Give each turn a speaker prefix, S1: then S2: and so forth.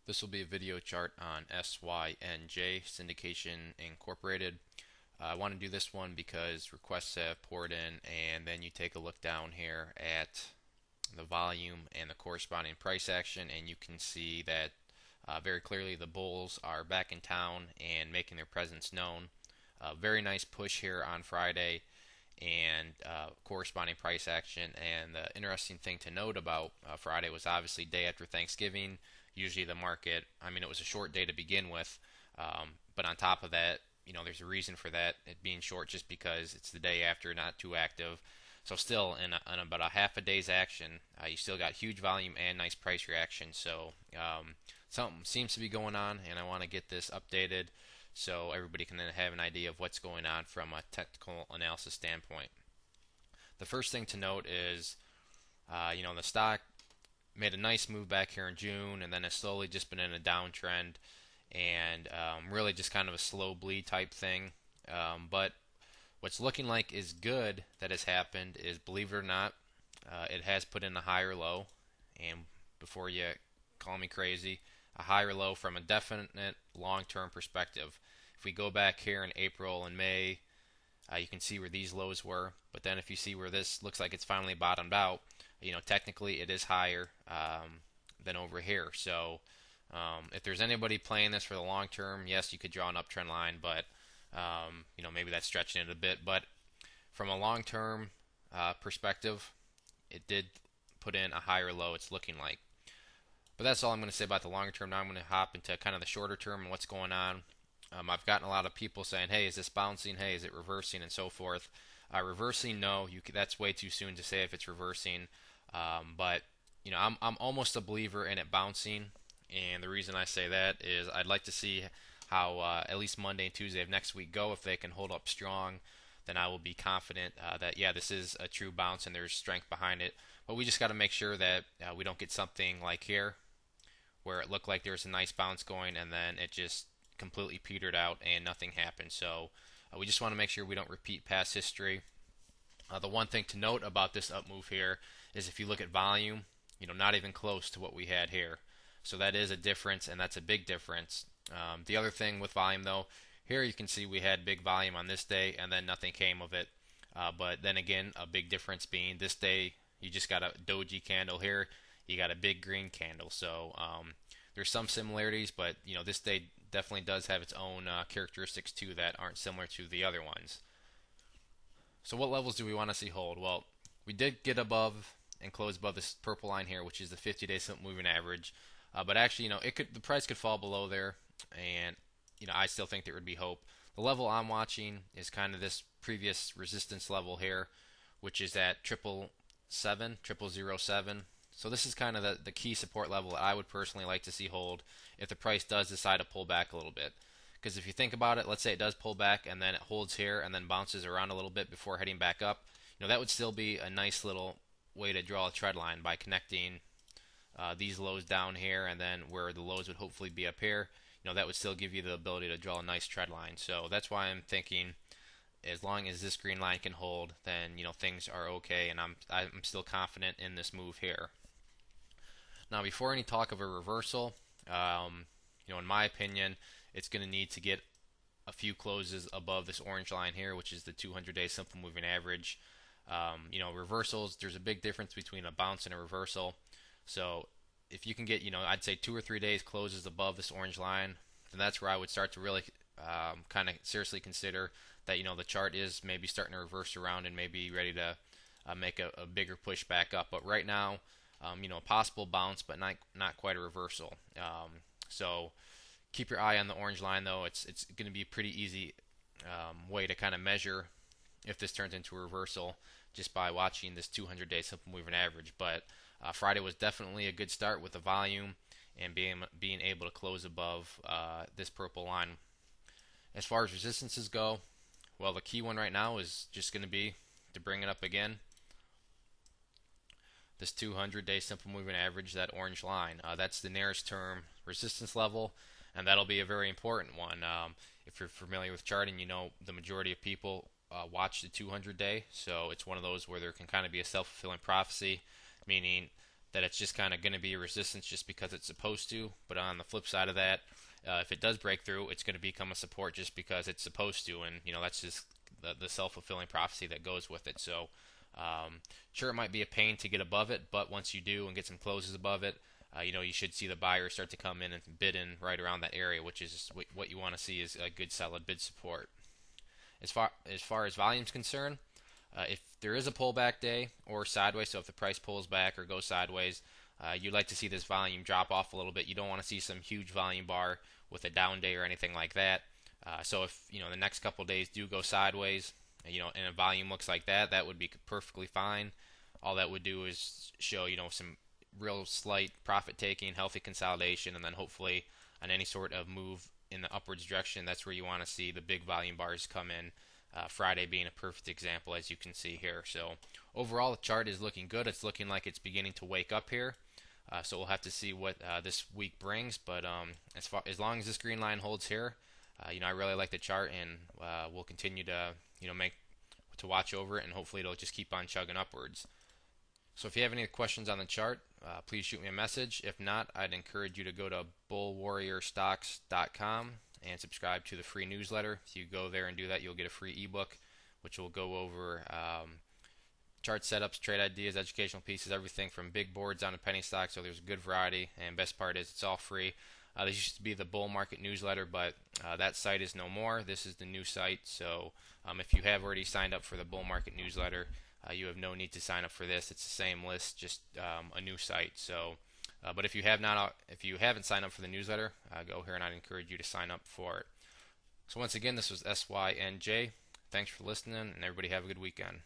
S1: This will be a video chart on SYNJ, Syndication Incorporated. I want to do this one because requests have poured in, and then you take a look down here at the volume and the corresponding price action, and you can see that very clearly the bulls are back in town and making their presence known. Very nice push here on Friday and corresponding price action. And the interesting thing to note about Friday was obviously day after Thanksgiving. Usually the market, I mean, it was a short day to begin with, but on top of that, there's a reason for that, it being short just because it's the day after, not too active. So still, in about a half a day's action, you still got huge volume and nice price reaction. So something seems to be going on, and I want to get this updated so everybody can then have an idea of what's going on from a technical analysis standpoint. The first thing to note is, the stock made a nice move back here in June, and then has slowly just been in a downtrend, and really just kind of a slow bleed type thing. But what's looking like is good that has happened is, believe it or not, it has put in a higher low, and before you call me crazy, a higher low from a definite long-term perspective. If we go back here in April and May, you can see where these lows were, but then if you see where this looks like it's finally bottomed out, technically it is higher than over here. So if there's anybody playing this for the long term, yes, you could draw an uptrend line, but maybe that's stretching it a bit. But from a long term perspective, it did put in a higher low, it's looking like. But that's all I'm going to say about the longer term. Now I'm going to hop into kind of the shorter term and what's going on. I've gotten a lot of people saying, hey, is this bouncing? Hey, is it reversing? And so forth. Reversing, no, that's way too soon to say if it's reversing. But I'm almost a believer in it bouncing, and the reason I say that is I'd like to see how at least Monday and Tuesday of next week go. If they can hold up strong, then I will be confident that yeah, this is a true bounce and there's strength behind it. But we just got to make sure that we don't get something like here, where it looked like there was a nice bounce going and then it just completely petered out and nothing happened. So we just want to make sure we don't repeat past history. The one thing to note about this up move here is if you look at volume, not even close to what we had here. So that is a difference, and that's a big difference. The other thing with volume, though, here you can see we had big volume on this day, and then nothing came of it. But then again, a big difference being this day, you just got a doji candle here. You got a big green candle. So there's some similarities, but this day definitely does have its own characteristics too that aren't similar to the other ones. So what levels do we want to see hold? Well, we did get above and close above this purple line here, which is the 50-day simple moving average. But actually, the price could fall below there, and I still think there would be hope. The level I'm watching is kind of this previous resistance level here, which is at 777. So this is kind of the key support level that I would personally like to see hold if the price does decide to pull back a little bit. Because if you think about it, let's say it does pull back and then it holds here and then bounces around a little bit before heading back up, that would still be a nice little way to draw a trend line by connecting these lows down here and then where the lows would hopefully be up here. That would still give you the ability to draw a nice trend line. So that's why I'm thinking as long as this green line can hold, then things are okay, and I'm still confident in this move here. Now, before any talk of a reversal, in my opinion, it's going to need to get a few closes above this orange line here, which is the 200-day simple moving average. Reversals, there's a big difference between a bounce and a reversal. So if you can get, I'd say 2 or 3 days closes above this orange line, then that's where I would start to really kind of seriously consider that, the chart is maybe starting to reverse around and maybe ready to make a bigger push back up. But right now, a possible bounce, but not quite a reversal. So keep your eye on the orange line, though. It's going to be a pretty easy way to kind of measure if this turns into a reversal just by watching this 200-day simple moving average. But Friday was definitely a good start with the volume and being able to close above this purple line. As far as resistances go, well, the key one right now is just going to be to bring it up again. This 200-day simple moving average, that orange line, that's the nearest term resistance level, and that'll be a very important one. If you're familiar with charting, the majority of people watch the 200-day, so it's one of those where there can kind of be a self-fulfilling prophecy, meaning that it's just kind of going to be a resistance just because it's supposed to. But on the flip side of that, if it does break through, it's going to become a support just because it's supposed to, and that's just the self-fulfilling prophecy that goes with it. So, sure, it might be a pain to get above it, but once you do and get some closes above it, you should see the buyers start to come in and bid in right around that area, which is what you want to see is a good solid bid support. As far as volume's concerned, if there is a pullback day or sideways, so if the price pulls back or goes sideways, you'd like to see this volume drop off a little bit. You don't want to see some huge volume bar with a down day or anything like that. So if the next couple days do go sideways, and a volume looks like that, that would be perfectly fine. All that would do is show some real slight profit taking, healthy consolidation, and then hopefully on any sort of move in the upwards direction, that's where you want to see the big volume bars come in. Friday being a perfect example, as you can see here. So overall, the chart is looking good. It's looking like it's beginning to wake up here. So we'll have to see what this week brings. But as long as this green line holds here, I really like the chart, and we'll continue to make to watch over it, and hopefully it'll just keep on chugging upwards. So if you have any questions on the chart, please shoot me a message. If not, I'd encourage you to go to bullwarriorstocks.com and subscribe to the free newsletter. If you go there and do that, you'll get a free ebook, which will go over chart setups, trade ideas, educational pieces, everything from big boards down to penny stocks. So there's a good variety, and best part is it's all free. This used to be the bull market newsletter, but that site is no more. This is the new site. So if you have already signed up for the bull market newsletter, you have no need to sign up for this. It's the same list, just a new site. So, but if you haven't signed up for the newsletter, go here and I'd encourage you to sign up for it. So once again, this was SYNJ. Thanks for listening, and everybody have a good weekend.